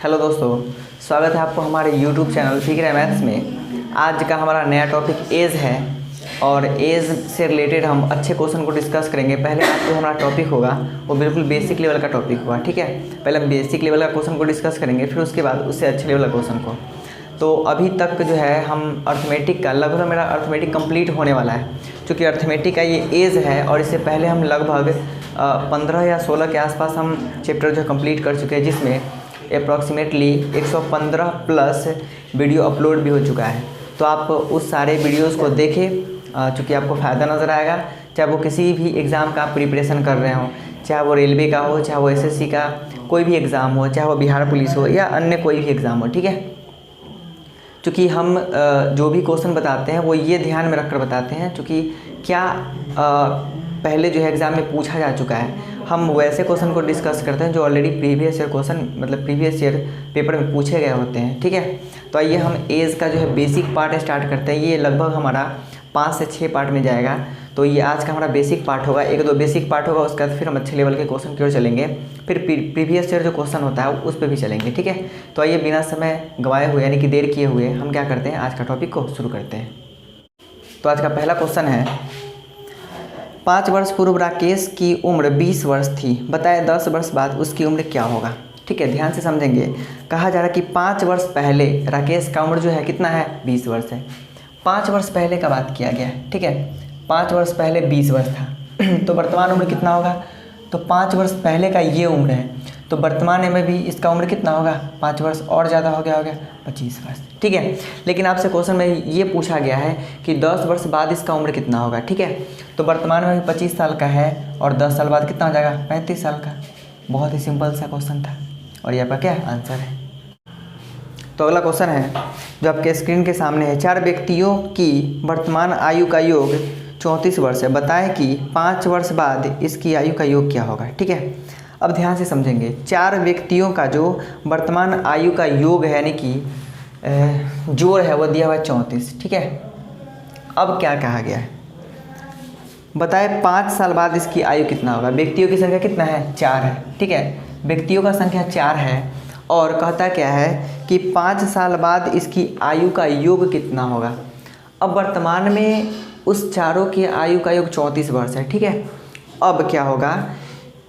Hello दोस्तों, स्वागत है आपको हमारे YouTube चैनल फिक्र है मैथ्स में। आज का हमारा नया टॉपिक एज है और एज से रिलेटेड हम अच्छे क्वेश्चन को डिस्कस करेंगे। पहले आज जो हमारा टॉपिक होगा वो बिल्कुल बेसिक लेवल का टॉपिक होगा, ठीक है। पहले हम बेसिक लेवल का क्वेश्चन को डिस्कस करेंगे, फिर उसके बाद उससे अच्छे लेवल का क्वेश्चन को। तो अभी तक जो है हम अर्थमेटिक का लगभग मेरा अर्थमेटिक कंप्लीट होने वाला है, क्योंकि अर्थमेटिक का ये एज है और इससे पहले हम लगभग 15 या 16 के आसपास हम चैप्टर जो कंप्लीट कर चुके हैं, जिसमें अप्रॉक्सीमेटली 115 प्लस वीडियो अपलोड भी हो चुका है। तो आप उस सारे वीडियोस को देखें, चूँकि आपको फ़ायदा नज़र आएगा। चाहे वो किसी भी एग्ज़ाम का आप प्रिपरेशन कर रहे हो, चाहे वो रेलवे का हो, चाहे वो एसएससी का कोई भी एग्ज़ाम हो, चाहे वो बिहार पुलिस हो या अन्य कोई भी एग्ज़ाम हो, ठीक है। क्योंकि हम जो भी क्वेश्चन बताते हैं वो ये ध्यान में रखकर बताते हैं, क्योंकि क्या पहले जो है एग्ज़ाम में पूछा जा चुका है। हम वैसे क्वेश्चन को डिस्कस करते हैं जो ऑलरेडी प्रीवियस ईयर क्वेश्चन मतलब प्रीवियस ईयर पेपर में पूछे गए होते हैं, ठीक है। तो आइए हम एज का जो है बेसिक पार्ट स्टार्ट करते हैं। ये लगभग हमारा 5 से 6 पार्ट में जाएगा। तो ये आज का हमारा बेसिक पार्ट होगा, 1-2 बेसिक पार्ट होगा। उसके बाद फिर हम अच्छे लेवल के क्वेश्चन की ओर चलेंगे, फिर प्रीवियस ईयर जो क्वेश्चन होता है उस पर भी चलेंगे, ठीक है। तो आइए बिना समय गंवाए हुए यानी कि देर किए हुए हम क्या करते हैं, आज का टॉपिक को शुरू करते हैं। तो आज का पहला क्वेश्चन है, 5 वर्ष पूर्व राकेश की उम्र 20 वर्ष थी, बताए 10 वर्ष बाद उसकी उम्र क्या होगा। ठीक है, ध्यान से समझेंगे। कहा जा रहा है कि 5 वर्ष पहले राकेश का उम्र जो है कितना है, 20 वर्ष है। 5 वर्ष पहले का बात किया गया है, ठीक है। 5 वर्ष पहले 20 वर्ष था तो वर्तमान उम्र कितना होगा, तो 5 वर्ष पहले का ये उम्र है, तो वर्तमान में भी इसका उम्र कितना होगा, 5 वर्ष और ज़्यादा हो गया 25 वर्ष, ठीक है। लेकिन आपसे क्वेश्चन में ये पूछा गया है कि 10 वर्ष बाद इसका उम्र कितना होगा, ठीक है। तो वर्तमान में भी 25 साल का है और 10 साल बाद कितना हो जाएगा, 35 साल का। बहुत ही सिंपल सा क्वेश्चन था और ये आपका क्या है, आंसर है। तो अगला क्वेश्चन है जो आपके स्क्रीन के सामने है, 4 व्यक्तियों की वर्तमान आयु का योग 34 वर्ष है, बताएं कि 5 वर्ष बाद इसकी आयु का योग क्या होगा, ठीक है। अब ध्यान से समझेंगे, 4 व्यक्तियों का जो वर्तमान आयु का योग है यानी कि जोड़ है वो दिया हुआ है 34, ठीक है। अब क्या कहा गया है, बताए 5 साल बाद इसकी आयु कितना होगा। व्यक्तियों की संख्या कितना है, 4 है, ठीक है। व्यक्तियों का संख्या 4 है और कहता क्या है कि 5 साल बाद इसकी आयु का योग कितना होगा। अब वर्तमान में उस चारों की आयु का योग 34 वर्ष है, ठीक है। अब क्या होगा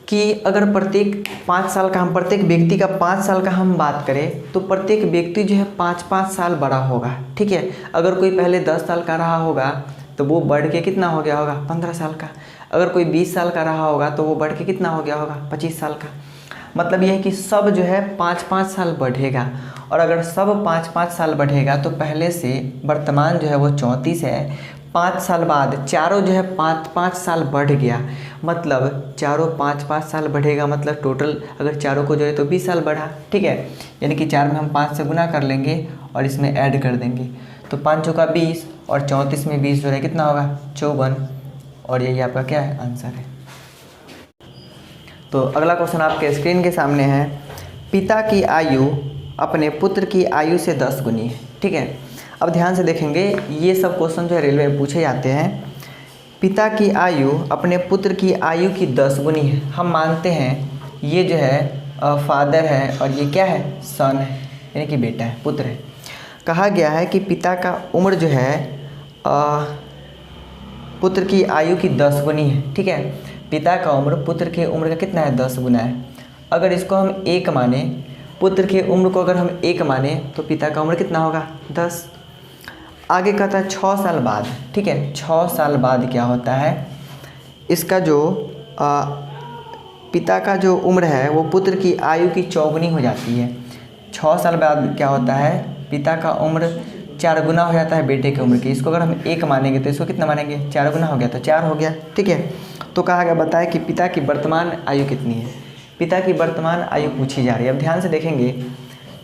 कि अगर प्रत्येक 5 साल का हम प्रत्येक व्यक्ति का 5 साल का हम बात करें तो प्रत्येक व्यक्ति जो है 5-5 साल बड़ा होगा, ठीक है। अगर कोई पहले 10 साल का रहा होगा तो वो बढ़ के कितना हो गया होगा, 15 साल का। अगर कोई 20 साल का रहा होगा तो वो बढ़ के कितना हो गया होगा, 25 साल का। मतलब यह है कि सब जो है 5-5 साल बढ़ेगा, और अगर सब 5-5 साल बढ़ेगा तो पहले से वर्तमान जो है वो 34 है। 5 साल बाद चारों जो है 5-5 साल बढ़ गया, मतलब चारों 5-5 साल बढ़ेगा, मतलब टोटल अगर चारों को जोड़े तो 20 साल बढ़ा, ठीक है। यानी कि 4 में हम 5 से गुना कर लेंगे और इसमें ऐड कर देंगे, तो 5 चौका 20 और 34 में 20 जोड़े कितना होगा, 54, और यही आपका क्या है, आंसर है। तो अगला क्वेश्चन आपके स्क्रीन के सामने है, पिता की आयु अपने पुत्र की आयु से 10 गुनी है, ठीक है। अब ध्यान से देखेंगे, ये सब क्वेश्चन जो है रेलवे में पूछे जाते हैं। पिता की आयु अपने पुत्र की आयु की 10 गुनी है। हम मानते हैं ये जो है फादर है और ये क्या है, सन है, यानी कि बेटा है, पुत्र है। कहा गया है कि पिता का उम्र जो है पुत्र की आयु की 10 गुनी है, ठीक है। पिता का उम्र पुत्र के उम्र का कितना है, 10 गुना है। अगर इसको हम 1 माने, पुत्र के उम्र को अगर हम 1 माने तो पिता का उम्र कितना होगा, 10। आगे कहता है 6 साल बाद, ठीक है। 6 साल बाद क्या होता है, इसका जो पिता का जो उम्र है वो पुत्र की आयु की 4 गुनी हो जाती है। 6 साल बाद क्या होता है, पिता का उम्र 4 गुना हो जाता है बेटे की उम्र की। इसको अगर हम 1 मानेंगे तो इसको कितना मानेंगे, 4 गुना हो गया तो 4 हो गया, ठीक है। तो कहा गया, बताए कि पिता की वर्तमान आयु कितनी है। पिता की वर्तमान आयु पूछी जा रही है। अब ध्यान से देखेंगे,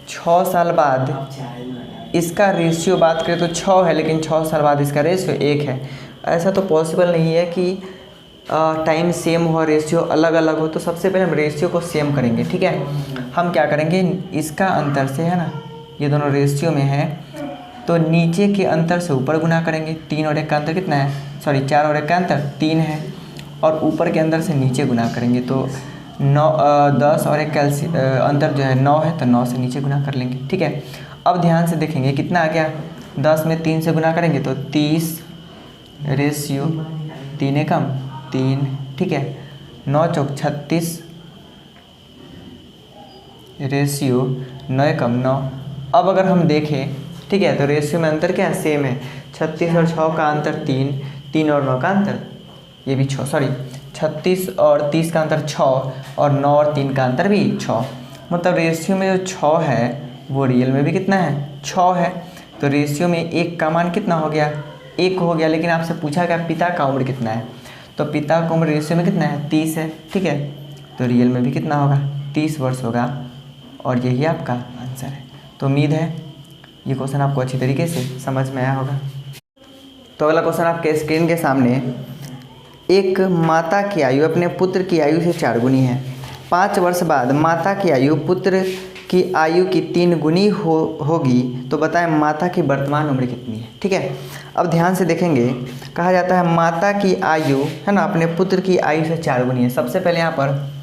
6 साल बाद इसका रेशियो बात करें तो 6 है, लेकिन 6 साल बाद इसका रेशियो 1 है। ऐसा तो पॉसिबल नहीं है कि टाइम सेम हो, रेशियो अलग अलग हो। तो सबसे पहले हम रेशियो को सेम करेंगे, ठीक है। हम क्या करेंगे, इसका अंतर से है ना, ये दोनों रेशियो में है तो नीचे के अंतर से ऊपर गुना करेंगे। 3 और 1 का अंतर कितना है, सॉरी 4 और 1 का अंतर 3 है, और ऊपर के अंदर से नीचे गुना करेंगे तो 10 और एक अंतर जो है 9 है, तो 9 से नीचे गुना कर लेंगे। ठीक है, अब ध्यान से देखेंगे कितना आ गया, 10 में 3 से गुना करेंगे तो 30 रेशियो 3 एकम 3। ठीक है, 9 चौक 36 रेशियो 9 एकम 9। अब अगर हम देखें, ठीक है, तो रेशियो में अंतर क्या है, सेम है। 36 और 6 का अंतर 3, 3 और 9 का अंतर ये भी 6, सॉरी 36 और 30 का अंतर 6 और 9 और 3 का अंतर भी 6। मतलब रेशियो में जो 6 है वो रियल में भी कितना है, 6 है। तो रेशियो में 1 का मान कितना हो गया, 1 हो गया। लेकिन आपसे पूछा गया पिता का उम्र कितना है, तो पिता का उम्र रेशियो में कितना है, 30 है। ठीक है, तो रियल में भी कितना होगा, 30 वर्ष होगा, और यही आपका आंसर है। तो उम्मीद है ये क्वेश्चन आपको अच्छी तरीके से समझ में आया होगा। तो अगला क्वेश्चन आपके स्क्रीन के सामने, एक माता की आयु अपने पुत्र की आयु से 4 गुनी है। 5 वर्ष बाद माता की आयु पुत्र की आयु की 3 गुनी होगी, तो बताएं माता की वर्तमान उम्र कितनी है। ठीक है, अब ध्यान से देखेंगे, कहा जाता है माता की आयु है ना अपने पुत्र की आयु से 4 गुनी है। सबसे पहले यहाँ पर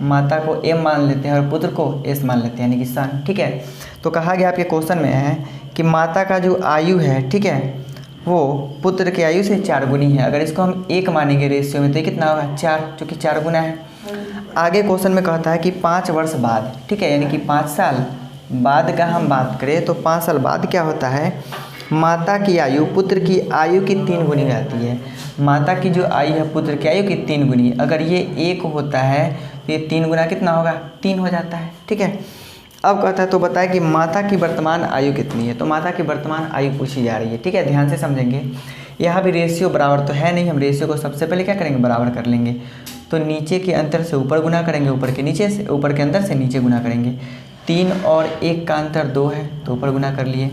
माता को m मान लेते हैं और पुत्र को s मान लेते हैं, यानी कि सन। ठीक है, तो कहा गया आपके क्वेश्चन में है कि माता का जो आयु है, ठीक है, वो पुत्र की आयु से 4 गुनी है। अगर इसको हम 1 मानेंगे रेशियो में तो ये कितना होगा, 4, क्योंकि 4 गुना है। आगे क्वेश्चन में कहता है कि 5 वर्ष बाद, ठीक है, यानी कि 5 साल बाद का हम बात करें तो 5 साल बाद क्या होता है, माता की आयु पुत्र की आयु की 3 गुनी रहती है। माता की जो आयु है पुत्र की आयु की 3 गुनी, अगर ये 1 होता है तो ये 3 गुना कितना होगा, 3 हो जाता है। ठीक है, अब कहता है तो बताए कि माता की वर्तमान आयु कितनी है। तो माता की वर्तमान आयु पूछी जा रही है। ठीक है, ध्यान से समझेंगे, यहाँ भी रेशियो बराबर तो है नहीं, हम रेशियो को सबसे पहले क्या करेंगे, बराबर कर लेंगे। तो नीचे के अंतर से ऊपर गुना करेंगे, ऊपर के नीचे से, ऊपर के अंतर से नीचे गुना करेंगे। 3 और 1 का अंतर 2 है तो ऊपर गुना कर लिए,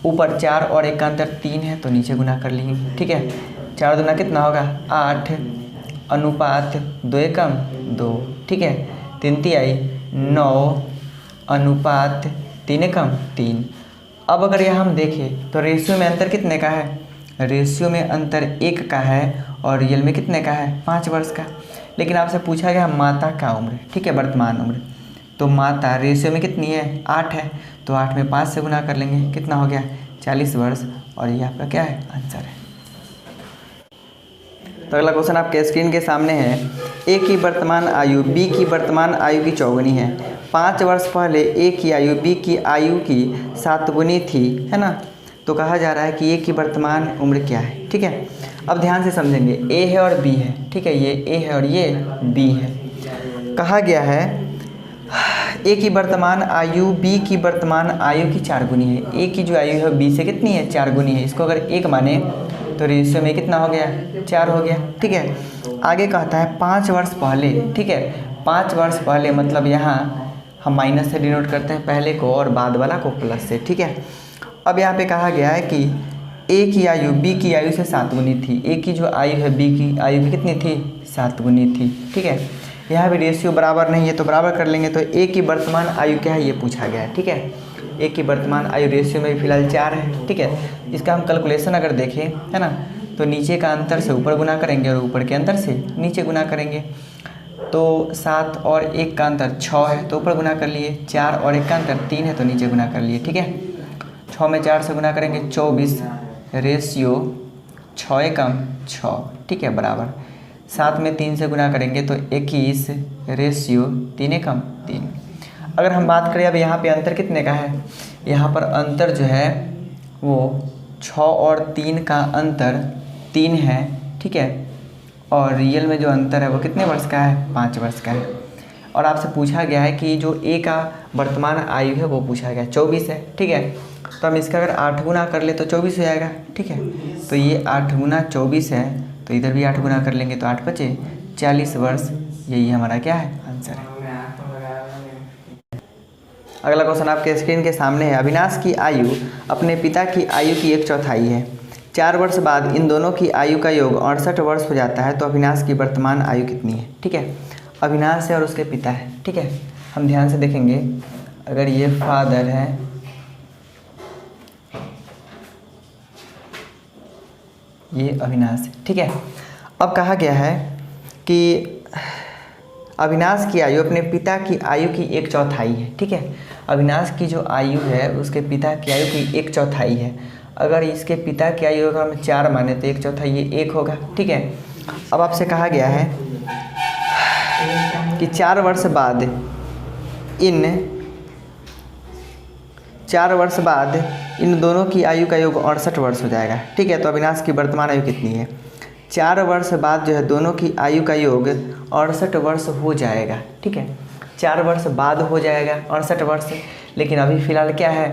ऊपर 4 और 1 का अंतर 3 है तो नीचे गुना कर लिए। ठीक है, 4 दूना कितना होगा, 8 अनुपात 2 एकम 2। ठीक है, 3 तिहाई 9 अनुपात 3 एकम 3। अब अगर यहाँ हम देखें तो रेशियो में अंतर कितने का है, रेशियो में अंतर 1 का है और रियल में कितने का है, 5 वर्ष का। लेकिन आपसे पूछा गया माता का उम्र, ठीक है, वर्तमान उम्र। तो माता रेशियो में कितनी है, 8 है, तो 8 में 5 से गुना कर लेंगे, कितना हो गया, 40 वर्ष, और ये आपका क्या है, आंसर है। तो अगला क्वेश्चन आपके स्क्रीन के सामने है, ए की वर्तमान आयु बी की वर्तमान आयु की 4 गुनी है। 5 वर्ष पहले ए की आयु बी की आयु की 7 गुनी थी, है ना। तो कहा जा रहा है कि ए की वर्तमान उम्र क्या है। ठीक है, अब ध्यान से समझेंगे, ए है और बी है। ठीक है, ये ए है और ये बी है। कहा गया है ए की वर्तमान आयु बी की वर्तमान आयु की 4 गुनी है। ए की जो आयु है बी से कितनी है, 4 गुनी है। इसको अगर 1 माने तो रेशियो में कितना हो गया, 4 हो गया। ठीक है, आगे कहता है 5 वर्ष पहले। ठीक है, 5 वर्ष पहले मतलब यहाँ हम माइनस से डिनोट करते हैं पहले को और बाद वाला को प्लस से। ठीक है, अब यहाँ पे कहा गया है कि ए की आयु बी की आयु से 7 गुनी थी। ए की जो आयु है बी की आयु की कितनी थी, 7 गुनी थी। ठीक है, यहाँ भी रेशियो बराबर नहीं है तो बराबर कर लेंगे। तो ए की वर्तमान आयु क्या है ये पूछा गया है। ठीक है, ए की वर्तमान आयु रेशियो में फिलहाल 4 है। ठीक है, इसका हम कैलकुलेशन अगर देखें, है ना, तो नीचे का अंतर से ऊपर गुना करेंगे और ऊपर के अंतर से नीचे गुना करेंगे। तो 7 और 1 का अंतर 6 है तो ऊपर गुना कर लिए, 4 और 1 का अंतर 3 है तो नीचे गुना कर लिए। ठीक है, 6 में 4 से गुना करेंगे 24 रेशियो 6 एकम 6। ठीक है, बराबर 7 में 3 से गुना करेंगे तो 21 रेशियो 3 एकम 3। अगर हम बात करें अब यहाँ पे अंतर कितने का है, यहाँ पर अंतर जो है वो 6 और 3 का अंतर 3 है। ठीक है, और रियल में जो अंतर है वो कितने वर्ष का है, 5 वर्ष का है। और आपसे पूछा गया है कि जो ए का वर्तमान आयु है वो पूछा गया 24 है। ठीक है, तो हम इसका अगर 8 गुना कर ले तो 24 हो जाएगा। ठीक है, तो ये 8 गुना 24 है तो इधर भी 8 गुना कर लेंगे तो 8 बचे 40 वर्ष। यही हमारा क्या है, आंसर है। अगला क्वेश्चन आपके स्क्रीन के सामने है, अविनाश की आयु अपने पिता की आयु की 1/4 है। 4 वर्ष बाद इन दोनों की आयु का योग 68 वर्ष हो जाता है, तो अविनाश की वर्तमान आयु कितनी है। ठीक है, अविनाश है और उसके पिता है। ठीक है, हम ध्यान से देखेंगे, अगर ये फादर है, ये अविनाश है। ठीक है, अब कहा गया है कि अविनाश की आयु अपने पिता की आयु की 1/4 है। ठीक है, अविनाश की जो आयु है उसके पिता की आयु की 1/4 है। अगर इसके पिता की आयु अगर हम 4 माने तो 1/4 ये 1 होगा। ठीक है, अब आपसे कहा गया है कि 4 वर्ष बाद इन दोनों की आयु का योग 68 वर्ष हो जाएगा। ठीक है, तो अविनाश की वर्तमान आयु कितनी है? 4 वर्ष बाद जो है दोनों की आयु का योग 68 वर्ष हो जाएगा। ठीक है, 4 वर्ष बाद हो जाएगा 68 वर्ष, लेकिन अभी फ़िलहाल क्या है,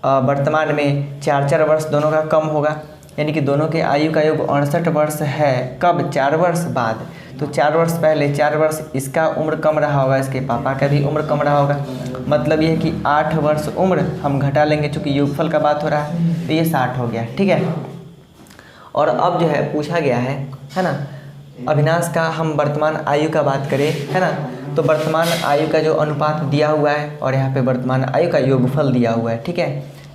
वर्तमान में 4 वर्ष दोनों का कम होगा, यानी कि दोनों के आयु का योग 68 वर्ष है। कब? 4 वर्ष बाद। तो 4 वर्ष पहले 4 वर्ष इसका उम्र कम रहा होगा, इसके पापा का भी उम्र कम रहा होगा। मतलब ये है कि 8 वर्ष उम्र हम घटा लेंगे, चूँकि योगफल का बात हो रहा है, तो ये 60 हो गया। ठीक है, और अब जो है पूछा गया है ना, अविनाश का हम वर्तमान आयु का बात करें, है ना, तो वर्तमान आयु का जो अनुपात दिया हुआ है और यहाँ पे वर्तमान आयु का योगफल दिया हुआ है। ठीक है,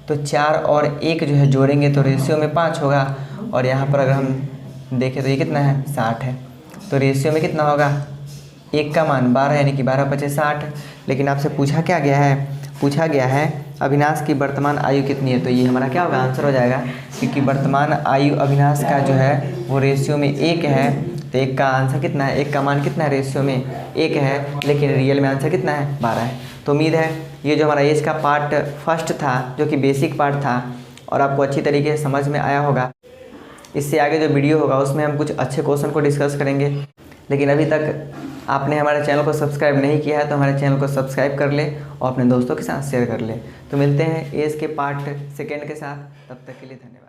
तो 4 और 1 जो है जोड़ेंगे तो रेशियो में 5 होगा, और यहाँ पर अगर हम देखें तो ये कितना है? 60 है। तो रेशियो में कितना होगा? 1 का मान 12, यानी कि 12 × 5 = 60। लेकिन आपसे पूछा क्या गया है? पूछा गया है अविनाश की वर्तमान आयु कितनी है, तो ये हमारा क्या होगा? आंसर हो जाएगा, क्योंकि वर्तमान आयु अविनाश का जो है वो रेशियो में 1 है, तो 1 का आंसर कितना है? 1 का मान कितना है? रेशियो में 1 है, लेकिन रियल में आंसर कितना है? 12 है। तो उम्मीद है ये जो हमारा एज का पार्ट फर्स्ट था, जो कि बेसिक पार्ट था, और आपको अच्छी तरीके से समझ में आया होगा। इससे आगे जो वीडियो होगा उसमें हम कुछ अच्छे क्वेश्चन को डिस्कस करेंगे। लेकिन अभी तक आपने हमारे चैनल को सब्सक्राइब नहीं किया है तो हमारे चैनल को सब्सक्राइब कर ले और अपने दोस्तों के साथ शेयर कर ले। तो मिलते हैं एज के पार्ट सेकेंड के साथ, तब तक के लिए धन्यवाद।